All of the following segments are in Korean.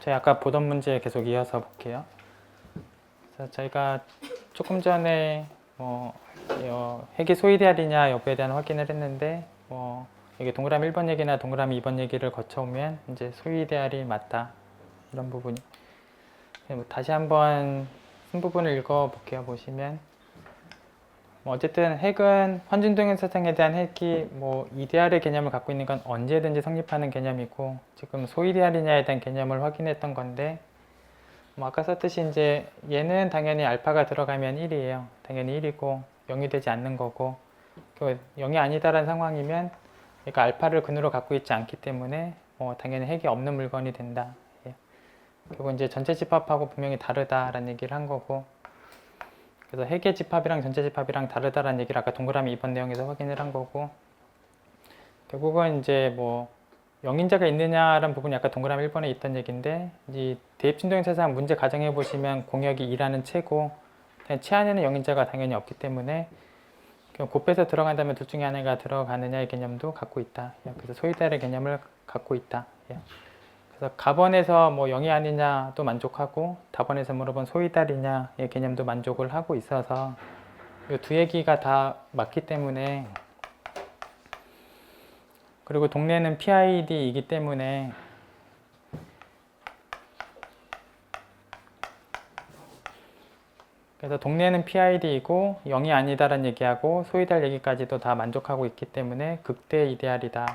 저희 아까 보던 문제 계속 이어서 볼게요. 그래서 저희가 조금 전에 핵이 소이데알이냐 여부에 대한 확인을 했는데 여기 동그라미 1번 얘기나 동그라미 2번 얘기를 거쳐오면 이제 소이데알이 맞다 이런 부분이. 다시 한번 쓴 부분을 읽어볼게요. 보시면 어쨌든 핵은 환준동영사상에 대한 핵이 이데알의 개념을 갖고 있는 건 언제든지 성립하는 개념이고, 지금 소이데알이냐에 대한 개념을 확인했던 건데, 아까 썼듯이 이제 얘는 당연히 알파가 들어가면 1이에요. 당연히 1이고 0이 되지 않는 거고, 0이 아니다라는 상황이면 그러니까 알파를 근으로 갖고 있지 않기 때문에 당연히 핵이 없는 물건이 된다. 그리고 이제 전체 집합하고 분명히 다르다라는 얘기를 한 거고, 그래서 핵의 집합이랑 전체 집합이랑 다르다라는 얘기를 아까 동그라미 2번 내용에서 확인을 한 거고, 결국은 이제 영인자가 있느냐라는 부분이 아까 동그라미 1번에 있던 얘기인데, 이 대입진동영사상 문제 가정해 보시면 공역이 2라는 채고 채 안에는 영인자가 당연히 없기 때문에 곱해서 들어간다면 둘 중에 하나가 들어가느냐의 개념도 갖고 있다. 그래서 소이데알의 개념을 갖고 있다. 그래서 가번에서 0이 아니냐도 만족하고 답번에서 물어본 소이데알이냐의 개념도 만족을 하고 있어서 이 두 얘기가 다 맞기 때문에, 그리고 동네는 PID이기 때문에 그래서 동네는 PID이고 0이 아니다라는 얘기하고 소이데알 얘기까지도 다 만족하고 있기 때문에 극대 이데알이다.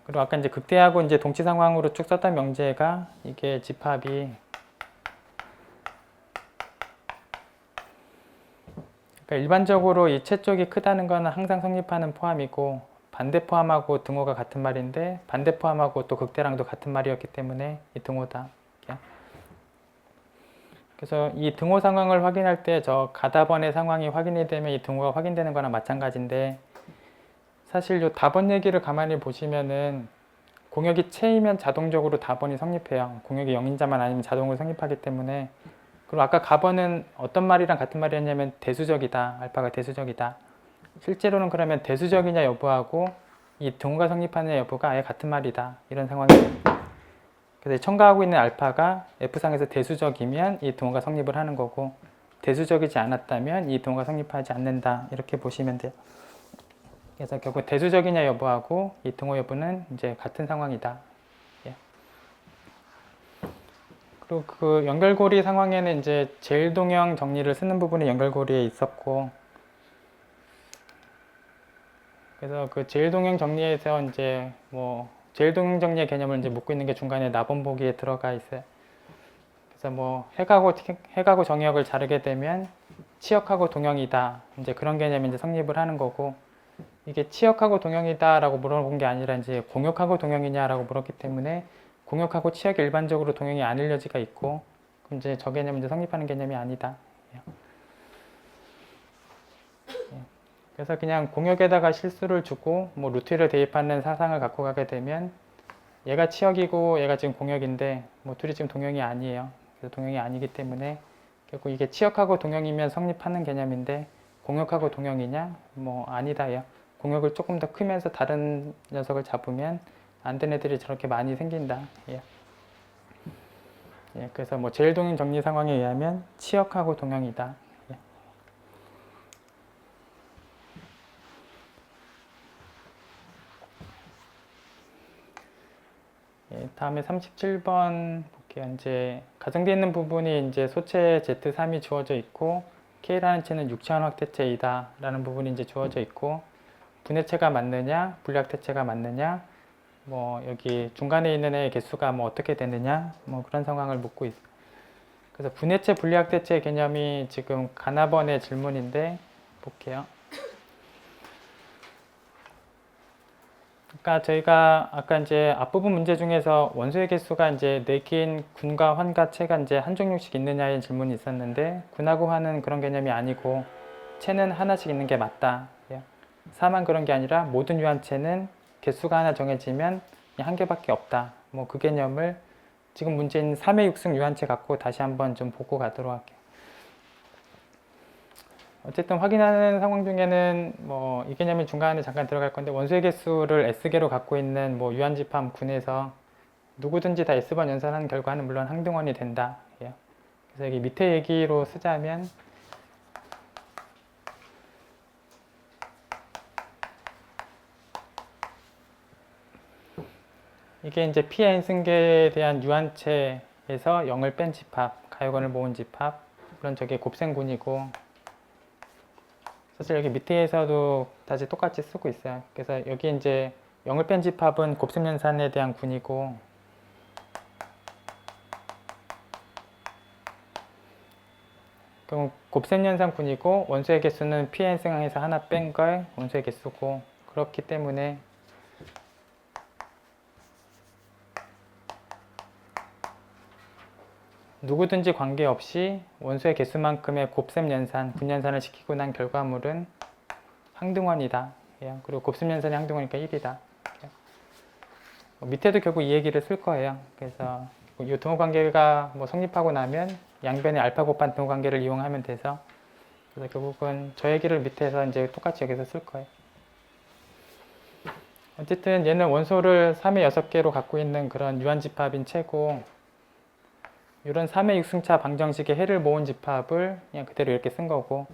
그리고 아까 이제 극대하고 이제 동치 상황으로 쭉 썼던 명제가 이게 집합이 그러니까 일반적으로 이 채 쪽이 크다는 거는 항상 성립하는 포함이고, 반대 포함하고 등호가 같은 말인데 반대 포함하고 또 극대랑도 같은 말이었기 때문에 이 등호다. 그래서 이 등호 상황을 확인할 때 저 가다번의 상황이 확인이 되면 이 등호가 확인되는 거나 마찬가지인데, 사실 이 답번 얘기를 가만히 보시면은 공역이 채이면 자동적으로 답번이 성립해요. 공역이 0인자만 아니면 자동으로 성립하기 때문에. 그리고 아까 가번은 어떤 말이랑 같은 말이었냐면 대수적이다. 알파가 대수적이다. 실제로는 그러면 대수적이냐 여부하고 이 등호가 성립하느냐 여부가 아예 같은 말이다. 이런 상황이에요. 그래서 첨가하고 있는 알파가 F상에서 대수적이면 이 등호가 성립을 하는 거고, 대수적이지 않았다면 이 등호가 성립하지 않는다. 이렇게 보시면 돼요. 그래서 결국 대수적이냐 여부하고 이 등호 여부는 이제 같은 상황이다. 그리고 그 연결고리 상황에는 이제 제일동형 정리를 쓰는 부분이 연결고리에 있었고, 그래서 그 제일동형 정리에서 이제 제일동형 정리의 개념을 이제 묻고 있는 게 중간에 나번보기에 들어가 있어요. 그래서 핵하고 정의역을 자르게 되면 치역하고 동형이다. 이제 그런 개념이 이제 성립을 하는 거고, 이게 치역하고 동형이다라고 물어본 게 아니라 이제 공역하고 동형이냐라고 물었기 때문에 공역하고 치역이 일반적으로 동형이 아닐 여지가 있고, 그럼 이제 저 개념은 이제 성립하는 개념이 아니다. 그래서 그냥 공역에다가 실수를 주고 루트를 대입하는 사상을 갖고 가게 되면 얘가 치역이고 얘가 지금 공역인데 둘이 지금 동형이 아니에요. 그래서 동형이 아니기 때문에 결국 이게 치역하고 동형이면 성립하는 개념인데 공역하고 동형이냐? 아니다요. 공역을 조금 더 크면서 다른 녀석을 잡으면 안 된 애들이 저렇게 많이 생긴다. 그래서 제일동형 정리 상황에 의하면 치역하고 동형이다. 다음에 37번 볼게요. 이제 가정되어 있는 부분이 이제 소체 Z3이 주어져 있고 K라는 체는 육체원 확대체이다 라는 부분이 이제 주어져 있고, 분해체가 맞느냐, 분리확대체가 맞느냐, 여기 중간에 있는 애의 개수가 어떻게 되느냐, 그런 상황을 묻고 있어요. 그래서 분해체, 분리확대체 개념이 지금 가나번의 질문인데 볼게요. 그러니까 저희가 아까 이제 앞부분 문제 중에서 원소의 개수가 이제 내긴 군과 환과 체가 이제 한 종류씩 있느냐의 질문이 있었는데, 군하고 환은 그런 개념이 아니고 체는 하나씩 있는 게 맞다. 4만 그런 게 아니라 모든 유한체는 개수가 하나 정해지면 한 개밖에 없다. 그 개념을 지금 문제인 3의 6승 유한체 갖고 다시 한번 좀 보고 가도록 할게요. 어쨌든 확인하는 상황 중에는 뭐 이 개념이 중간에 잠깐 들어갈 건데 원소의 개수를 S개로 갖고 있는 뭐 유한집합 군에서 누구든지 다 S번 연산한 결과는 물론 항등원이 된다. 그래서 여기 밑에 얘기로 쓰자면 이게 이제 Pn 승계에 대한 유한체에서 0을 뺀 집합, 가역원을 모은 집합, 물론 저게 곱셈군이고 사실 여기 밑에서도 다시 똑같이 쓰고 있어요. 그래서 여기 이제 0을 뺀 집합은 곱셈연산에 대한 군이고 그럼 곱셈연산 군이고 원소의 개수는 Pn 승항에서 하나 뺀 걸 원소의 개수고 그렇기 때문에 누구든지 관계없이 원소의 개수만큼의 곱셈연산, 분연산을 시키고 난 결과물은 항등원이다. 그리고 곱셈연산이 항등원이니까 1이다. 밑에도 결국 이 얘기를 쓸 거예요. 그래서 이 등호관계가 뭐 성립하고 나면 양변의 알파 곱한 등호관계를 이용하면 돼서 그래서 결국은 저 얘기를 밑에서 이제 똑같이 여기서 쓸 거예요. 어쨌든 얘는 원소를 3의 6개로 갖고 있는 그런 유한집합인 채고 이런 3의 6승차 방정식의 해를 모은 집합을 그냥 그대로 이렇게 쓴 거고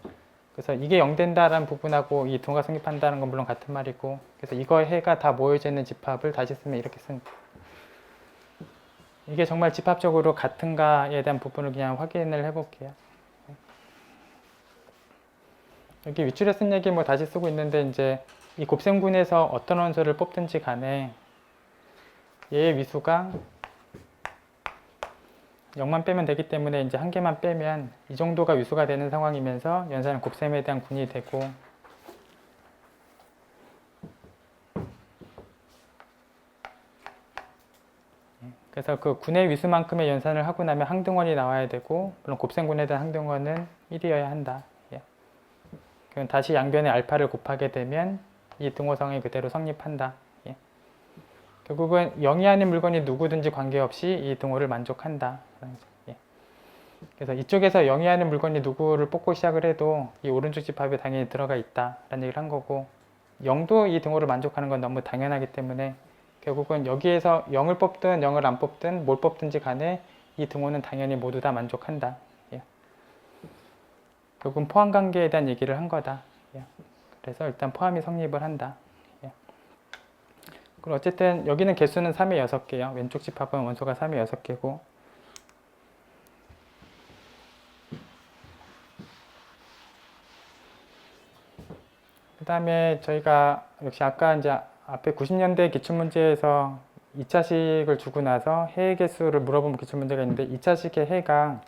그래서 이게 0 된다라는 부분하고 이 등호가 성립한다는 건 물론 같은 말이고 그래서 이거의 해가 다 모여져 있는 집합을 다시 쓰면 이렇게 쓴 거예요. 이게 정말 집합적으로 같은가에 대한 부분을 그냥 확인을 해볼게요. 여기 윗줄에 쓴 얘기 뭐 다시 쓰고 있는데 이제 이 곱셈군에서 어떤 원소를 뽑든지 간에 얘의 위수가 0만 빼면 되기 때문에 이제 한 개만 빼면 이 정도가 위수가 되는 상황이면서 연산은 곱셈에 대한 군이 되고 그래서 그 군의 위수만큼의 연산을 하고 나면 항등원이 나와야 되고 물론 곱셈군에 대한 항등원은 1이어야 한다. 그럼 다시 양변의 알파를 곱하게 되면 이 등호성이 그대로 성립한다. 결국은 0이 아닌 물건이 누구든지 관계없이 이 등호를 만족한다. 그래서 이쪽에서 0이 아닌 물건이 누구를 뽑고 시작을 해도 이 오른쪽 집합에 당연히 들어가 있다라는 얘기를 한 거고 0도 이 등호를 만족하는 건 너무 당연하기 때문에 결국은 여기에서 0을 뽑든 0을 안 뽑든 뭘 뽑든지 간에 이 등호는 당연히 모두 다 만족한다. 결국은 포함관계에 대한 얘기를 한 거다. 그래서 일단 포함이 성립을 한다. 그리고 어쨌든 여기는 개수는 3의 6개요. 왼쪽 집합은 원소가 3의 6개고 그 다음에 저희가 역시 아까 이제 앞에 90년대 기출문제에서 2차식을 주고 나서 해의 개수를 물어본 기출문제가 있는데 2차식의 해가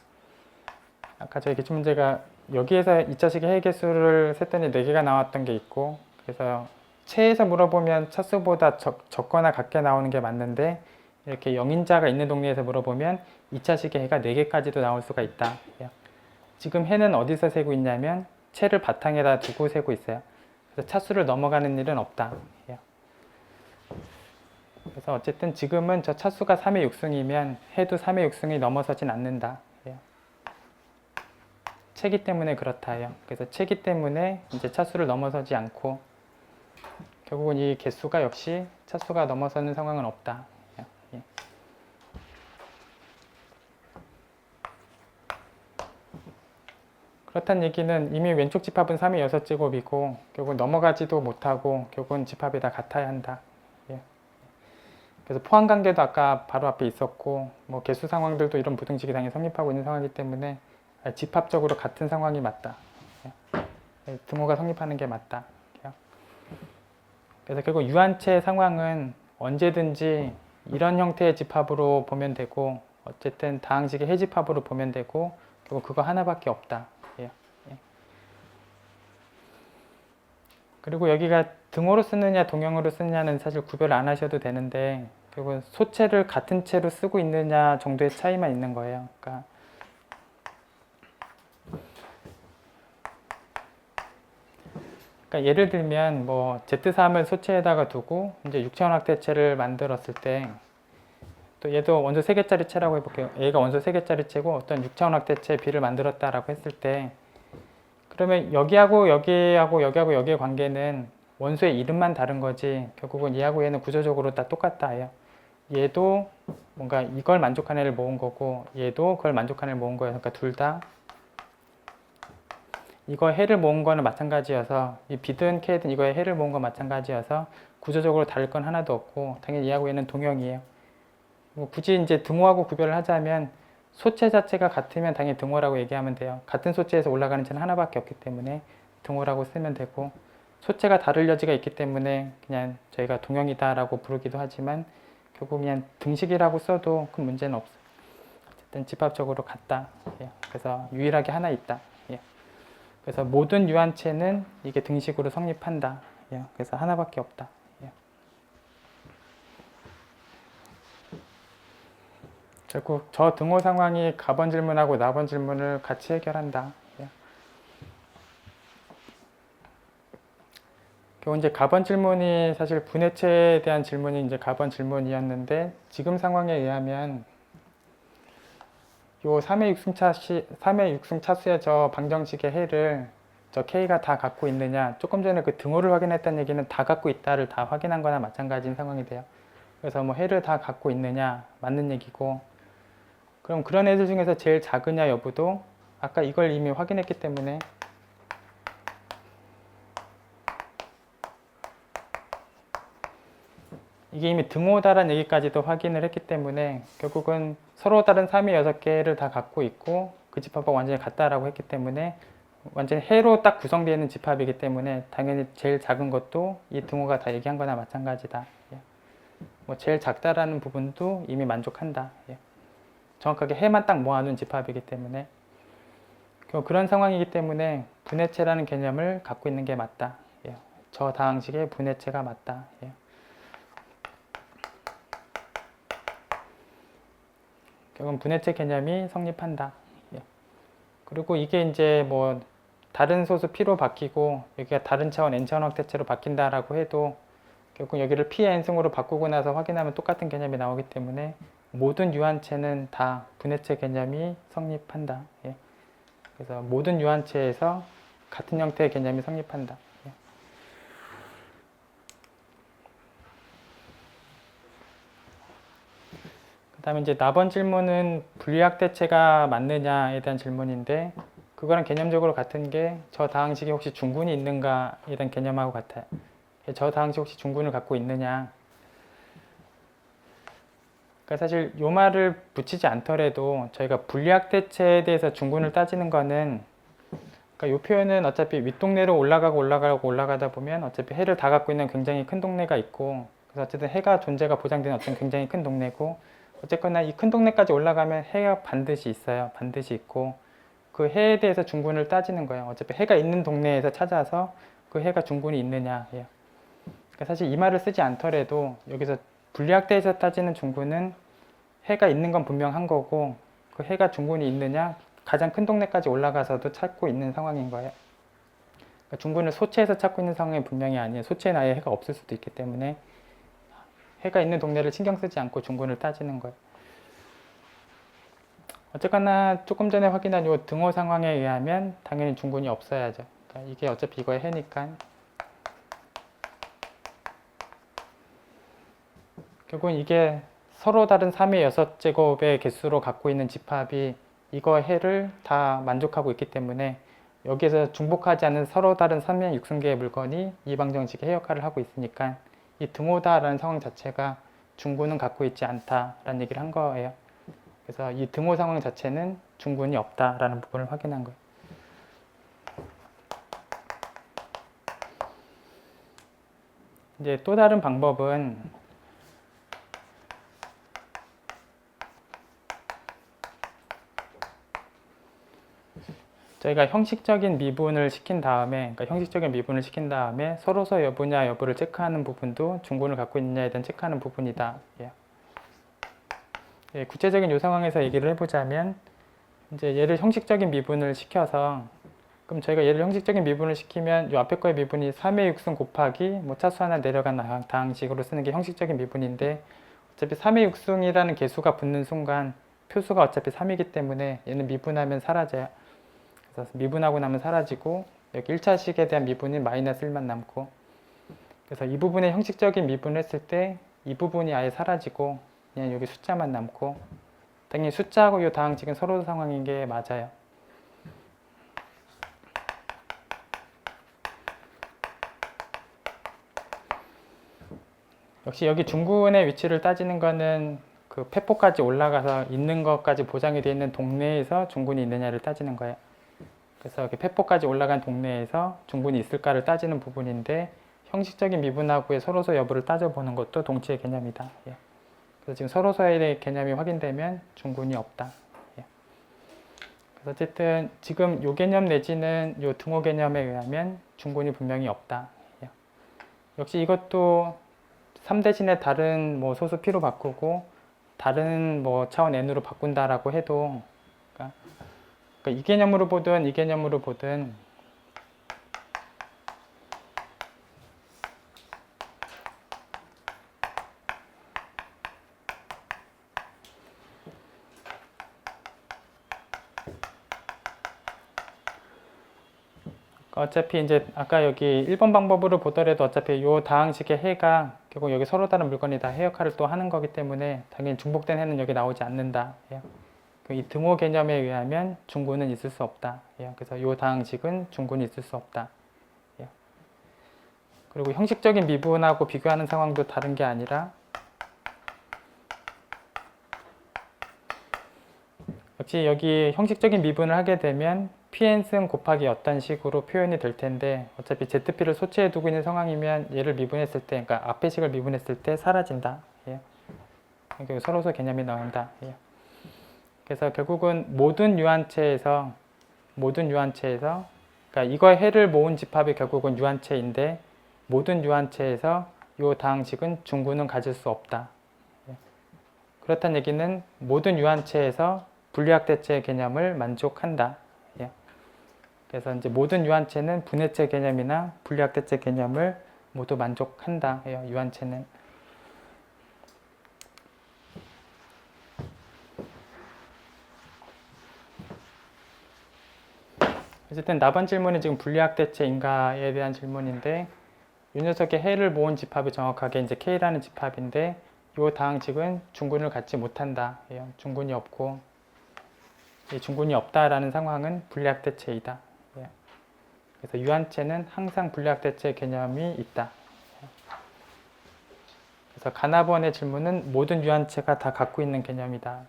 아까 저희 기출문제가 여기에서 2차식의 해의 개수를 셌더니 4개가 나왔던 게 있고 그래서 체에서 물어보면 차수보다 적거나 같게 나오는 게 맞는데 이렇게 영인자가 있는 동네에서 물어보면 2차식의 해가 4개까지도 나올 수가 있다. 지금 해는 어디서 세고 있냐면 체를 바탕에다 두고 세고 있어요. 그래서 차수를 넘어가는 일은 없다. 그래서 어쨌든 지금은 저 차수가 3의 6승이면 해도 3의 6승이 넘어서진 않는다. 체기 때문에 그렇다요. 그래서 체기 때문에 이제 차수를 넘어서지 않고 결국은 이 개수가 역시 차수가 넘어서는 상황은 없다. 그렇다는 얘기는 이미 왼쪽 집합은 3의 6제곱이고 결국 넘어가지도 못하고 결국은 집합이 다 같아야 한다. 그래서 포함관계도 아까 바로 앞에 있었고 뭐 개수 상황들도 이런 부등식이 당연히 성립하고 있는 상황이기 때문에 집합적으로 같은 상황이 맞다. 등호가 성립하는 게 맞다. 그래서 결국 유한체 상황은 언제든지 이런 형태의 집합으로 보면 되고 어쨌든 다항식의 해집합으로 보면 되고 결국 그거 하나밖에 없다. 그리고 여기가 등호로 쓰느냐 동형으로 쓰느냐는 사실 구별 안 하셔도 되는데 결국은 소체를 같은 채로 쓰고 있느냐 정도의 차이만 있는 거예요. 그러니까 예를 들면 뭐 Z3을 소체에다가 두고 이제 6차원 확대체를 만들었을 때 또 얘도 원소 3개짜리 체라고 해볼게요. A가 원소 3개짜리 체고 어떤 6차원 확대체 B를 만들었다라고 했을 때 그러면 여기하고 여기의 관계는 원소의 이름만 다른 거지 결국은 얘하고 얘는 구조적으로 다 똑같다. 얘도 뭔가 이걸 만족하는 애를 모은 거고 얘도 그걸 만족하는 애를 모은 거예요. 그러니까 둘 다 이거 해를 모은 거는 마찬가지여서 이 B든 K든 이거의 해를 모은 건 마찬가지여서 구조적으로 다를 건 하나도 없고 당연히 얘하고 얘는 동형이에요. 뭐 굳이 이제 등호하고 구별을 하자면 소체 자체가 같으면 당연히 등호라고 얘기하면 돼요. 같은 소체에서 올라가는 체는 하나밖에 없기 때문에 등호라고 쓰면 되고 소체가 다를 여지가 있기 때문에 그냥 저희가 동형이다라고 부르기도 하지만 결국 그냥 등식이라고 써도 큰 문제는 없어요. 어쨌든 집합적으로 같다. 예. 그래서 유일하게 하나 있다. 예. 그래서 모든 유한체는 이게 등식으로 성립한다. 예. 그래서 하나밖에 없다. 예. 결국 저 등호 상황이 가번 질문하고 나번 질문을 같이 해결한다. 예. 결국 이제 가번 질문이 사실 분해체에 대한 질문이 이제 가번 질문이었는데 지금 상황에 의하면 요 3의 6승 차수의 저 방정식의 해를 저 K가 다 갖고 있느냐, 조금 전에 그 등호를 확인했다는 얘기는 다 갖고 있다를 다 확인한 거나 마찬가지인 상황이 돼요. 그래서 뭐 해를 다 갖고 있느냐 맞는 얘기고, 그럼 그런 애들 중에서 제일 작으냐 여부도 아까 이걸 이미 확인했기 때문에 이게 이미 등호다라는 얘기까지도 확인을 했기 때문에 결국은 서로 다른 3의 6개를 다 갖고 있고 그 집합하고 완전히 같다라고 했기 때문에 완전히 해로 딱 구성되어 있는 집합이기 때문에 당연히 제일 작은 것도 이 등호가 다 얘기한 거나 마찬가지다. 예. 뭐 제일 작다라는 부분도 이미 만족한다. 예. 정확하게 해만 딱 모아놓은 집합이기 때문에 그런 상황이기 때문에 분해체라는 개념을 갖고 있는 게 맞다. 예. 저 다항식의 분해체가 맞다. 예. 결국은 분해체 개념이 성립한다. 예. 그리고 이게 이제 뭐 다른 소수 P로 바뀌고 여기가 다른 차원 N차원 확대체로 바뀐다라고 해도 결국 여기를 P의 N승으로 바꾸고 나서 확인하면 똑같은 개념이 나오기 때문에 모든 유한체는 다 분해체 개념이 성립한다. 예. 그래서 모든 유한체에서 같은 형태의 개념이 성립한다. 예. 그 다음에 이제 나번 질문은 분리학대체가 맞느냐에 대한 질문인데 그거랑 개념적으로 같은 게 저 다항식이 혹시 중군이 있는가에 대한 개념하고 같아요. 저 다항식 혹시 중군을 갖고 있느냐. 그러니까 사실 요 말을 붙이지 않더라도 저희가 분리학대체에 대해서 중군을 따지는 거는 그러니까 요 표현은 어차피 윗동네로 올라가다 보면 어차피 해를 다 갖고 있는 굉장히 큰 동네가 있고 그래서 어쨌든 해가 존재가 보장되는 어떤 굉장히 큰 동네고 어쨌거나 이 큰 동네까지 올라가면 해가 반드시 있어요. 반드시 있고 그 해에 대해서 중군을 따지는 거예요. 어차피 해가 있는 동네에서 찾아서 그 해가 중군이 있느냐. 예. 그러니까 사실 이 말을 쓰지 않더라도 여기서 분리학대에서 따지는 중군은 해가 있는 건 분명한 거고 그 해가 중군이 있느냐 가장 큰 동네까지 올라가서도 찾고 있는 상황인 거예요. 그러니까 중군을 소체에서 찾고 있는 상황이 분명히 아니에요. 소체에 아예 해가 없을 수도 있기 때문에 해가 있는 동네를 신경 쓰지 않고 중군을 따지는 거예요. 어쨌거나 조금 전에 확인한 이 등호 상황에 의하면 당연히 중군이 없어야죠. 그러니까 이게 어차피 이거의 해니까 결국은 이게 서로 다른 3의 6제곱의 개수로 갖고 있는 집합이 이거 해를 다 만족하고 있기 때문에 여기에서 중복하지 않는 서로 다른 3의 6승계의 물건이 이 방정식의 해 역할을 하고 있으니까 이 등호다라는 상황 자체가 중군은 갖고 있지 않다라는 얘기를 한 거예요. 그래서 이 등호 상황 자체는 중군이 없다라는 부분을 확인한 거예요. 이제 또 다른 방법은 저희가 형식적인 미분을 시킨 다음에 서로서 여부냐 여부를 체크하는 부분도 중군을 갖고 있느냐에 대한 체크하는 부분이다. 예, 구체적인 이 상황에서 얘기를 해보자면 이제 얘를 형식적인 미분을 시켜서 그럼 저희가 얘를 형식적인 미분을 시키면 이 앞에 거의 미분이 3의 6승 곱하기 뭐 차수 하나 내려간 다항식으로 쓰는 게 형식적인 미분인데 어차피 3의 6승이라는 개수가 붙는 순간 표수가 어차피 3이기 때문에 얘는 미분하면 사라져요. 그래서 미분하고 나면 사라지고 여기 1차식에 대한 미분은 마이너스 1만 남고, 그래서 이 부분에 형식적인 미분을 했을 때 이 부분이 아예 사라지고 그냥 여기 숫자만 남고, 당연히 숫자하고 이 다항식은 서로 상황인 게 맞아요. 역시 여기 중군의 위치를 따지는 거는 그 폐포까지 올라가서 있는 것까지 보장이 되어 있는 동네에서 중군이 있느냐를 따지는 거예요. 그래서 여기 폐포까지 올라간 동네에서 중군이 있을까를 따지는 부분인데, 형식적인 미분하고의 서로소 여부를 따져보는 것도 동치의 개념이다. 예. 그래서 지금 서로소의 개념이 확인되면 중군이 없다. 예. 그래서 어쨌든 지금 요 개념 내지는 요 등호 개념에 의하면 중군이 분명히 없다. 예. 역시 이것도 3 대신에 다른 뭐 소수 P로 바꾸고 다른 뭐 차원 N으로 바꾼다라고 해도, 그러니까 이 개념으로 보든 이 개념으로 보든 어차피 이제 아까 여기 1번 방법으로 보더라도 어차피 이 다항식의 해가 결국 여기 서로 다른 물건이 다 해 역할을 또 하는 거기 때문에 당연히 중복된 해는 여기 나오지 않는다. 이 등호 개념에 의하면 중군은 있을 수 없다. 그래서 이 다항식은 중군이 있을 수 없다. 그리고 형식적인 미분하고 비교하는 상황도 다른 게 아니라, 역시 여기 형식적인 미분을 하게 되면 PN승 곱하기 어떤 식으로 표현이 될 텐데, 어차피 ZP를 소치해 두고 있는 상황이면 얘를 미분했을 때, 그러니까 앞의 식을 미분했을 때 사라진다. 그러니까 서로소 개념이 나온다. 그래서 결국은 모든 유한체에서, 그러니까 이거의 해를 모은 집합이 결국은 유한체인데, 모든 유한체에서 이 다항식은 중군은 가질 수 없다. 그렇다는 얘기는 모든 유한체에서 분리학 대체 개념을 만족한다. 그래서 이제 모든 유한체는 분해체 개념이나 분리학 대체 개념을 모두 만족한다. 유한체는. 어쨌든 나번 질문은 지금 분리학 대체인가에 대한 질문인데, 이 녀석의 해를 모은 집합이 정확하게 이제 K라는 집합인데, 이 다항식은 중군을 갖지 못한다. 중군이 없고, 중군이 없다라는 상황은 분리학 대체이다. 그래서 유한체는 항상 분리학 대체 개념이 있다. 그래서 가나번의 질문은 모든 유한체가 다 갖고 있는 개념이다.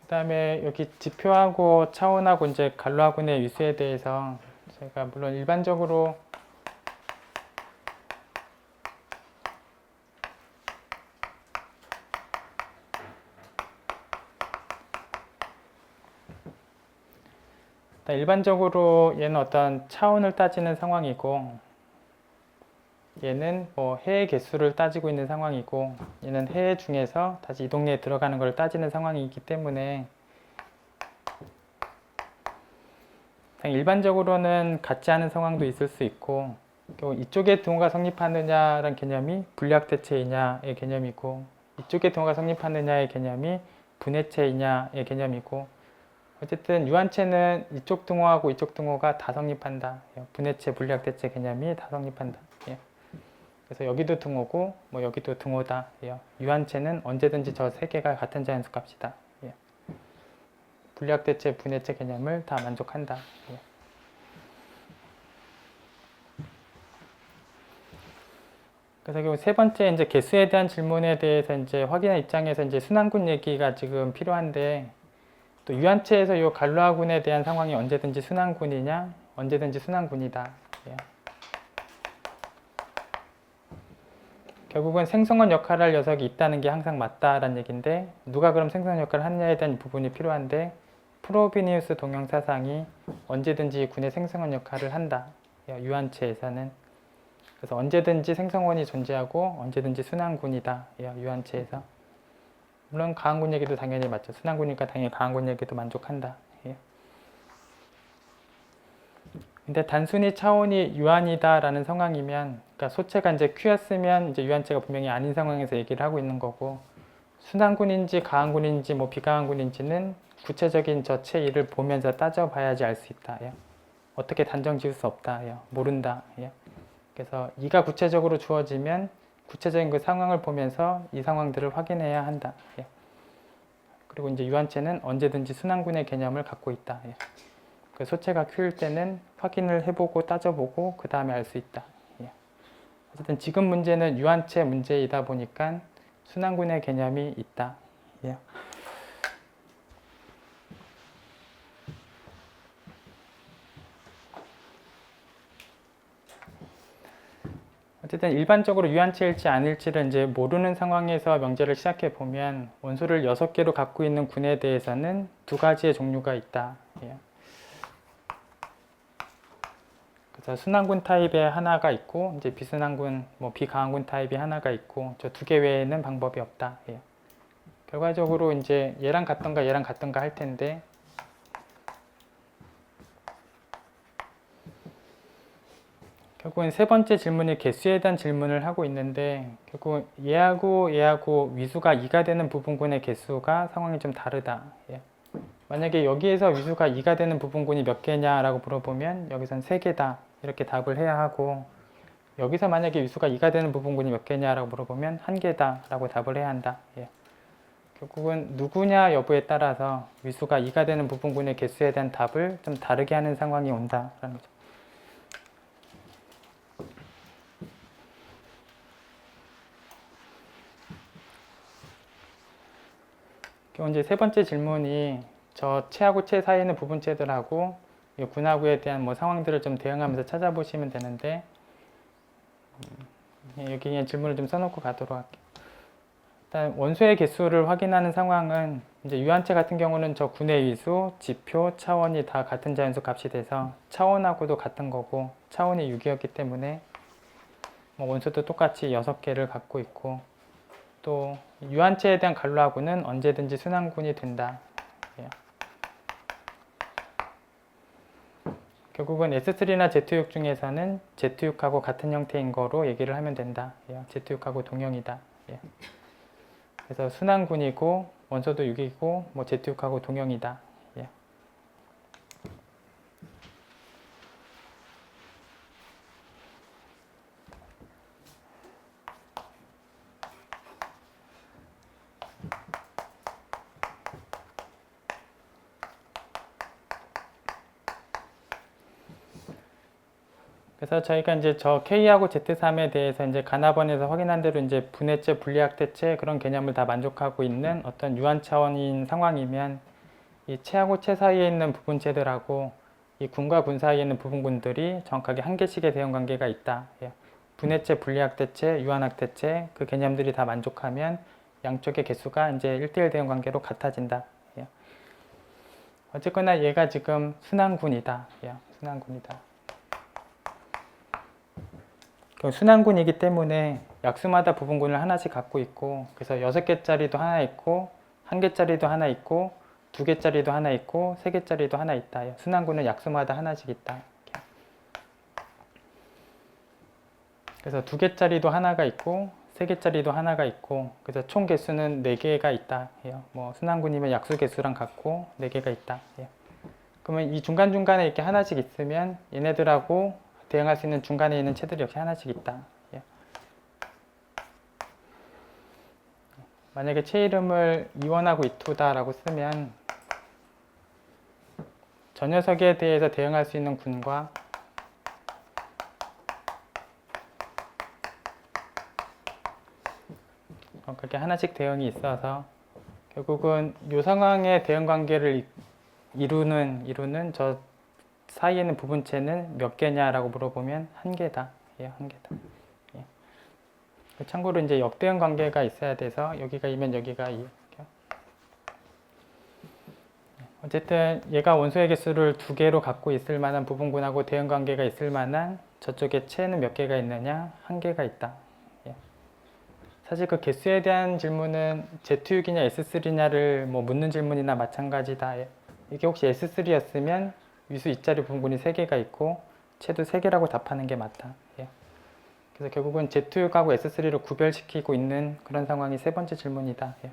그 다음에 여기 지표하고 차원하고 이제 갈로하고의 위수에 대해서 제가 물론 일반적으로 얘는 어떤 차원을 따지는 상황이고, 얘는 뭐 해의 개수를 따지고 있는 상황이고, 얘는 해 중에서 다시 이 동네에 들어가는 걸 따지는 상황이기 때문에 일반적으로는 같지 않은 상황도 있을 수 있고, 이쪽에 등호가 성립하느냐라는 개념이 분리학 대체이냐의 개념이고, 이쪽에 등호가 성립하느냐의 개념이 분해체이냐의 개념이고, 어쨌든 유한체는 이쪽 등호하고 이쪽 등호가 다 성립한다. 분해체, 분리학 대체 개념이 다 성립한다. 그래서 여기도 등호고 뭐 여기도 등호다. 유한체는 언제든지 저 세 개가 같은 자연수 값이다. 분리학 대체, 분해체 개념을 다 만족한다. 그래서 결국 세 번째 이제 개수에 대한 질문에 대해서 이제 확인할 입장에서 이제 순환군 얘기가 지금 필요한데, 또 유한체에서 이 갈로아군에 대한 상황이 언제든지 순환군이냐? 언제든지 순환군이다. 결국은 생성원 역할을 할 녀석이 있다는 게 항상 맞다라는 얘기인데, 누가 그럼 생성원 역할을 하느냐에 대한 부분이 필요한데, 프로비니우스 동형사상이 언제든지 군의 생성원 역할을 한다. 유한체에서는. 그래서 언제든지 생성원이 존재하고 언제든지 순환군이다. 유한체에서. 물론 가항군 얘기도 당연히 맞죠. 순환군이니까 당연히 가항군 얘기도 만족한다. 근데 단순히 차원이 유한이다라는 상황이면, 그러니까 그러니까 소체가 이제 Q였으면 이제 유한체가 분명히 아닌 상황에서 얘기를 하고 있는 거고, 순환군인지 가항군인지 뭐 비가항군인지는 구체적인 저 체이를 보면서 따져봐야지 알 수 있다. 예. 어떻게 단정 지을 수 없다. 예. 모른다. 예. 그래서 이가 구체적으로 주어지면 구체적인 그 상황을 보면서 이 상황들을 확인해야 한다. 예. 그리고 이제 유한체는 언제든지 순환군의 개념을 갖고 있다. 예. 그 소체가 Q일 때는 확인을 해보고 따져보고 그 다음에 알 수 있다. 예. 어쨌든 지금 문제는 유한체 문제이다 보니까 순환군의 개념이 있다. 예. 어쨌든 일반적으로 유한체일지 아닐지를 이제 모르는 상황에서 명제를 시작해 보면 원소를 6개로 갖고 있는 군에 대해서는 2가지의 종류가 있다. 예. 그래서 순환군 타입의 하나가 있고 이제 비순환군, 뭐 비가항군 타입이 하나가 있고 저 2개 외에는 방법이 없다. 예. 결과적으로 이제 얘랑 같던가 할 텐데 결국은 세 번째 질문이 개수에 대한 질문을 하고 있는데 결국 얘하고 위수가 2가 되는 부분군의 개수가 상황이 좀 다르다. 예. 만약에 여기에서 위수가 2가 되는 부분군이 몇 개냐라고 물어보면 여기선 3개다 이렇게 답을 해야 하고, 여기서 만약에 위수가 2가 되는 부분군이 몇 개냐라고 물어보면 1개다 라고 답을 해야 한다. 예. 결국은 누구냐 여부에 따라서 위수가 2가 되는 부분군의 개수에 대한 답을 좀 다르게 하는 상황이 온다라는 거죠. 이제 세 번째 질문이 저 체하고 체 사이에 있는 부분체들하고 군하구에 대한 뭐 상황들을 좀 대응하면서 찾아보시면 되는데, 여기 질문을 좀 써놓고 가도록 할게요. 일단 원소의 개수를 확인하는 상황은 이제 유한체 같은 경우는 저 군의 위수, 지표, 차원이 다 같은 자연수 값이 돼서 차원하고도 같은 거고 차원이 6이었기 때문에 뭐 원소도 똑같이 6개를 갖고 있고, 또 유한체에 대한 간루하고는 언제든지 순환군이 된다. 예. 결국은 S3나 Z6 중에서는 Z6하고 같은 형태인 거로 얘기를 하면 된다. 예. Z6하고 동형이다. 예. 그래서 순환군이고 원소도 6이고 뭐 Z6하고 동형이다. 예. 그래서 저희가 이제 저 K하고 Z3에 대해서 이제 간합원에서 확인한 대로 이제 분해체, 분리학대체 그런 개념을 다 만족하고 있는 어떤 유한 차원인 상황이면 이 체하고 체 사이에 있는 부분체들하고 이 군과 군 사이에 있는 부분군들이 정확하게 한 개씩의 대응 관계가 있다. 예. 분해체, 분리학대체, 유한학대체 그 개념들이 다 만족하면 양쪽의 개수가 이제 1대1 대응 관계로 같아진다. 예. 어쨌거나 얘가 지금 순환군이다. 예. 순환군이다. 순환군이기 때문에 약수마다 부분군을 하나씩 갖고 있고, 그래서 6개짜리도 하나 있고 1개짜리도 하나 있고 2개짜리도 하나 있고 3개짜리도 하나 있다. 순환군은 약수마다 하나씩 있다. 그래서 2개짜리도 하나가 있고 3개짜리도 하나가 있고, 그래서 총 개수는 4개가 있다. 뭐 순환군이면 약수 개수랑 같고 4개가 있다. 그러면 이 중간중간에 이렇게 하나씩 있으면 얘네들하고 대응할 수 있는 중간에 있는 체들이 역시 하나씩 있다. 만약에 체 이름을 2원하고 2투다라고 쓰면 저 녀석에 대해서 대응할 수 있는 군과 그렇게 하나씩 대응이 있어서 결국은 이 상황의 대응 관계를 이루는 저 사이에 있는 부분체는 몇 개냐라고 물어보면 1개다. 1개다. 참고로 이제 역대응 관계가 있어야 돼서 여기가 2면 여기가 2. 어쨌든 얘가 원소의 개수를 2개로 갖고 있을 만한 부분군하고 대응 관계가 있을 만한 저쪽에 체는 몇 개가 있느냐? 1개가 있다. 사실 그 개수에 대한 질문은 Z6이냐 S3냐를 뭐 묻는 질문이나 마찬가지다. 이게 혹시 S3였으면 위수 2짜리 부분군이 3개가 있고 체도 3개라고 답하는 게 맞다. 그래서 결국은 Z6하고 S3로 구별시키고 있는 그런 상황이 세 번째 질문이다. 예.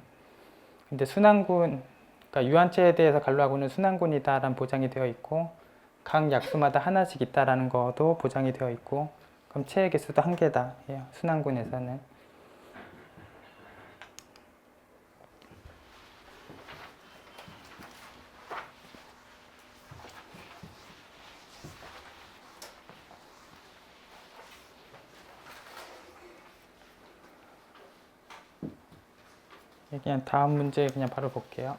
근데 순환군, 그러니까 유한체에 대해서 간루하고는 순환군이다라는 보장이 되어 있고 각 약수마다 하나씩 있다라는 것도 보장이 되어 있고 그럼 체의 개수도 한 개다. 예. 순환군에서는. 그냥 다음 문제 그냥 바로 볼게요.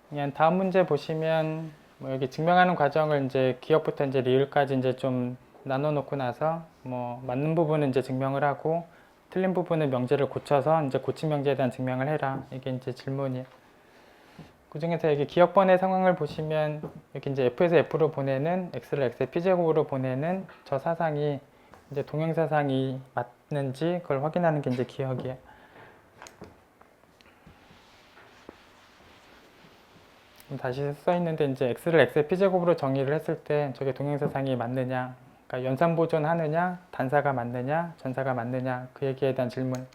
그냥 다음 문제 보시면 뭐 여기 증명하는 과정을 이제 기억부터 이제 리을까지 이제 좀 나눠 놓고 나서 뭐 맞는 부분은 이제 증명을 하고 틀린 부분은 명제를 고쳐서 이제 고친 명제에 대한 증명을 해라. 이게 이제 질문이에요. 그 중에서 여기 기억번의 상황을 보시면 여기 이제 F에서 F로 보내는 X를 X의 P제곱으로 보내는 저 사상이 이제 동형사상이 맞는지 그걸 확인하는 게 이제 기억이에요. 다시 써 있는데 이제 x를 x의 p제곱으로 정의를 했을 때 저게 동형사상이 맞느냐, 그러니까 연산보존하느냐, 단사가 맞느냐, 전사가 맞느냐 그 얘기에 대한 질문.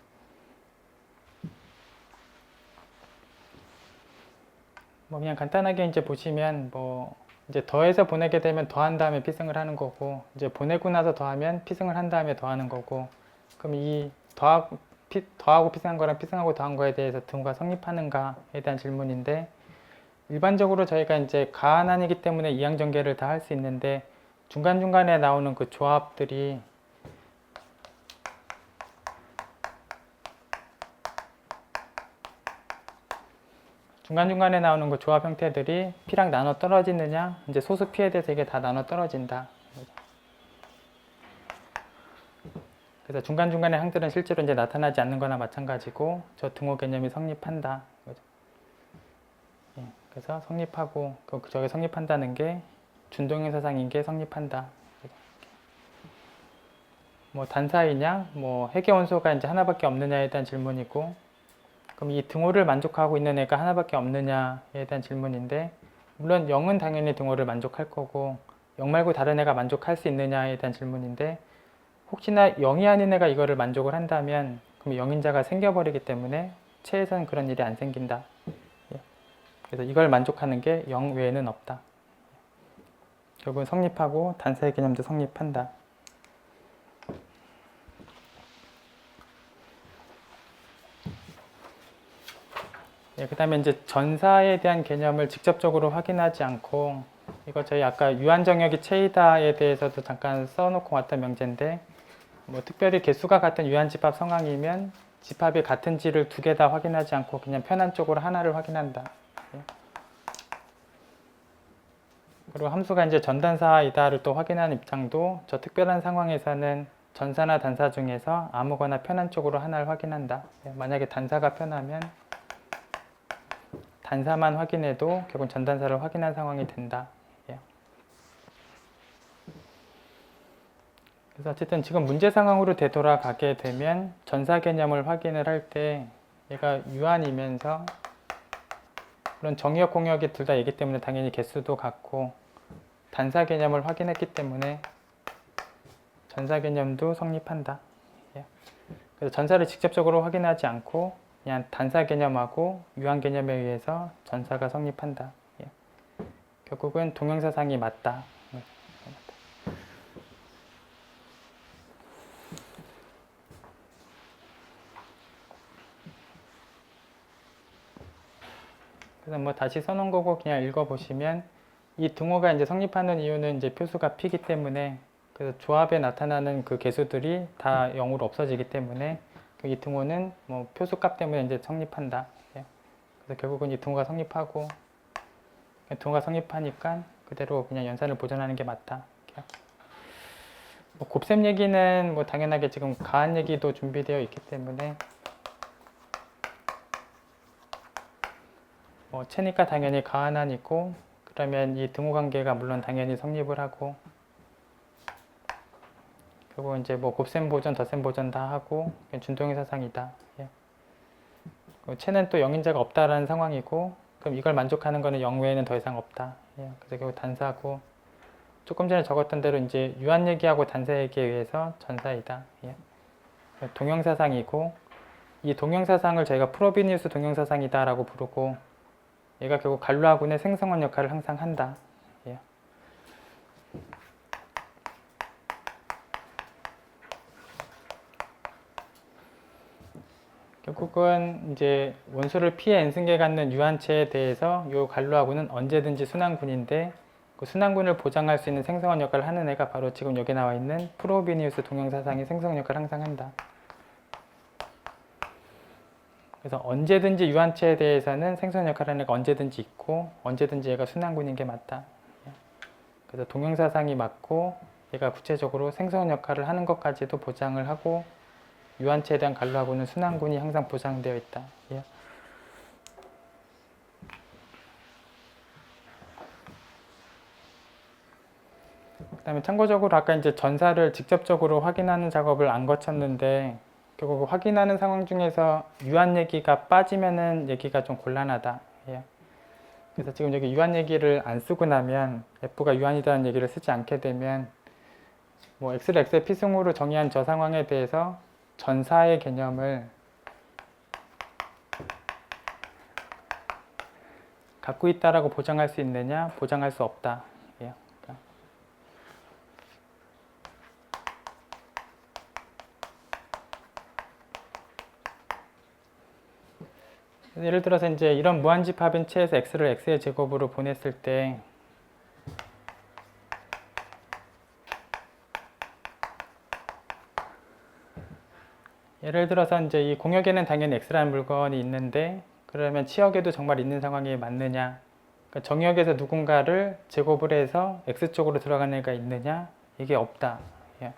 뭐 그냥 간단하게 이제 보시면 뭐 이제 더해서 보내게 되면 더한 다음에 피승을 하는 거고 이제 보내고 나서 더하면 피승을 한 다음에 더하는 거고 그럼 이 더하고 피승한 거랑 피승하고 더한 거에 대해서 등호가 성립하는가에 대한 질문인데. 일반적으로 저희가 이제 가한안이기 때문에 이항전개를 다 할 수 있는데 중간중간에 나오는 그 조합들이 중간중간에 나오는 그 조합 형태들이 P랑 나눠 떨어지느냐, 이제 소수 P에 대해서 이게 다 나눠 떨어진다. 그래서 중간중간의 항들은 실제로 이제 나타나지 않는 거나 마찬가지고 저 등호 개념이 성립한다. 그래서 성립하고 저게 성립한다는 게 준동형사상인 게 성립한다. 뭐 단사이냐, 뭐 핵의 원소가 이제 하나밖에 없느냐에 대한 질문이고, 그럼 이 등호를 만족하고 있는 애가 하나밖에 없느냐에 대한 질문인데, 물론 0은 당연히 등호를 만족할 거고 0 말고 다른 애가 만족할 수 있느냐에 대한 질문인데, 혹시나 0이 아닌 애가 이거를 만족을 한다면 그럼 0인자가 생겨버리기 때문에 체에서는 그런 일이 안 생긴다. 그래서 이걸 만족하는 게 0 외에는 없다. 결국은 성립하고 단사의 개념도 성립한다. 그 다음에 이제 전사에 대한 개념을 직접적으로 확인하지 않고 이거 저희 아까 유한정역이 체이다에 대해서도 잠깐 써놓고 왔던 명제인데 뭐 특별히 개수가 같은 유한집합 성항이면 집합이 같은지를 두 개 다 확인하지 않고 그냥 편한 쪽으로 하나를 확인한다. 그리고 함수가 이제 전단사이다를 또 확인하는 입장도 저 특별한 상황에서는 전사나 단사 중에서 아무거나 편한 쪽으로 하나를 확인한다. 만약에 단사가 편하면 단사만 확인해도 결국 전단사를 확인한 상황이 된다. 그래서 어쨌든 지금 문제 상황으로 되돌아가게 되면 전사 개념을 확인을 할 때 얘가 유한이면서 물론 정의역 공역이 둘 다 있기 때문에 당연히 개수도 같고 단사 개념을 확인했기 때문에 전사 개념도 성립한다. 그래서 전사를 직접적으로 확인하지 않고 그냥 단사 개념하고 유한 개념에 의해서 전사가 성립한다. 결국은 동형사상이 맞다. 그래서 뭐 다시 써놓은 거고 그냥 읽어보시면 이 등호가 이제 성립하는 이유는 이제 표수가 P이기 때문에 그래서 조합에 나타나는 그 개수들이 다 0으로 없어지기 때문에 이 등호는 뭐 표수값 때문에 이제 성립한다. 그래서 결국은 이 등호가 성립하고 등호가 성립하니까 그대로 그냥 연산을 보존하는 게 맞다. 뭐 곱셈 얘기는 뭐 당연하게 지금 가한 얘기도 준비되어 있기 때문에 뭐 체니까 당연히 가한안이고 그러면 이 등호 관계가 물론 당연히 성립을 하고 그리고 이제 뭐 곱셈 보존, 덧셈 보존 다 하고 준동의 사상이다. 체는 또 0인자가 없다라는 상황이고 그럼 이걸 만족하는 거는 0 외에는 더 이상 없다. 그래서 결국 단사고 조금 전에 적었던 대로 이제 유한 얘기하고 단사 얘기에 의해서 전사이다. 예. 동형사상이고 이 동형사상을 저희가 프로비니우스 동형사상이다라고 부르고 얘가 결국 갈루아군의 생성원 역할을 항상 한다. 예. 결국은 이제 원소를 피해 N승계 갖는 유한체에 대해서 이 갈루아군은 언제든지 순환군인데 그 순환군을 보장할 수 있는 생성원 역할을 하는 애가 바로 지금 여기 나와 있는 프로비니우스 동형사상이 생성원 역할을 항상 한다. 그래서 언제든지 유한체에 대해서는 생성원 역할을 하는 애가 언제든지 있고 언제든지 얘가 순환군인 게 맞다. 그래서 동형사상이 맞고 얘가 구체적으로 생성원 역할을 하는 것까지도 보장을 하고 유한체에 대한 갈루아군은 순환군이 항상 보장되어 있다. 예. 그 다음에 참고적으로 아까 이제 전사를 직접적으로 확인하는 작업을 안 거쳤는데 결국 확인하는 상황 중에서 유한 얘기가 빠지면은 얘기가 좀 곤란하다. 예. 그래서 지금 여기 유한 얘기를 안 쓰고 나면 F가 유한이라는 얘기를 쓰지 않게 되면 뭐 X를 X의 피승으로 정의한 저 상황에 대해서 전사의 개념을 갖고 있다라고 보장할 수 있느냐? 보장할 수 없다. 예. 예를 들어서 이제 이런 무한집합인 체에서 x를 x의 제곱으로 보냈을 때 예를 들어서 이제 이 공역에는 당연히 x라는 물건이 있는데 그러면 치역에도 정말 있는 상황이 맞느냐? 그러니까 정역에서 누군가를 제곱을 해서 x 쪽으로 들어가는 애가 있느냐? 이게 없다. 예.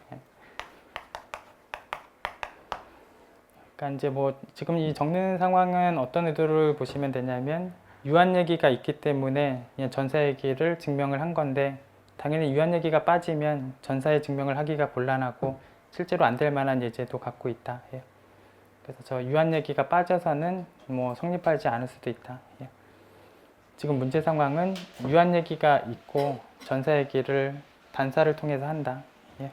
그러니까 이제 뭐 지금 이 적는 상황은 어떤 의도를 보시면 되냐면 유한 얘기가 있기 때문에 그냥 전사 얘기를 증명을 한 건데 당연히 유한 얘기가 빠지면 전사의 증명을 하기가 곤란하고 실제로 안 될 만한 예제도 갖고 있다. 예. 그래서 저 유한 얘기가 빠져서는 뭐 성립하지 않을 수도 있다. 예. 지금 문제 상황은 유한 얘기가 있고 전사 얘기를 단사를 통해서 한다. 예.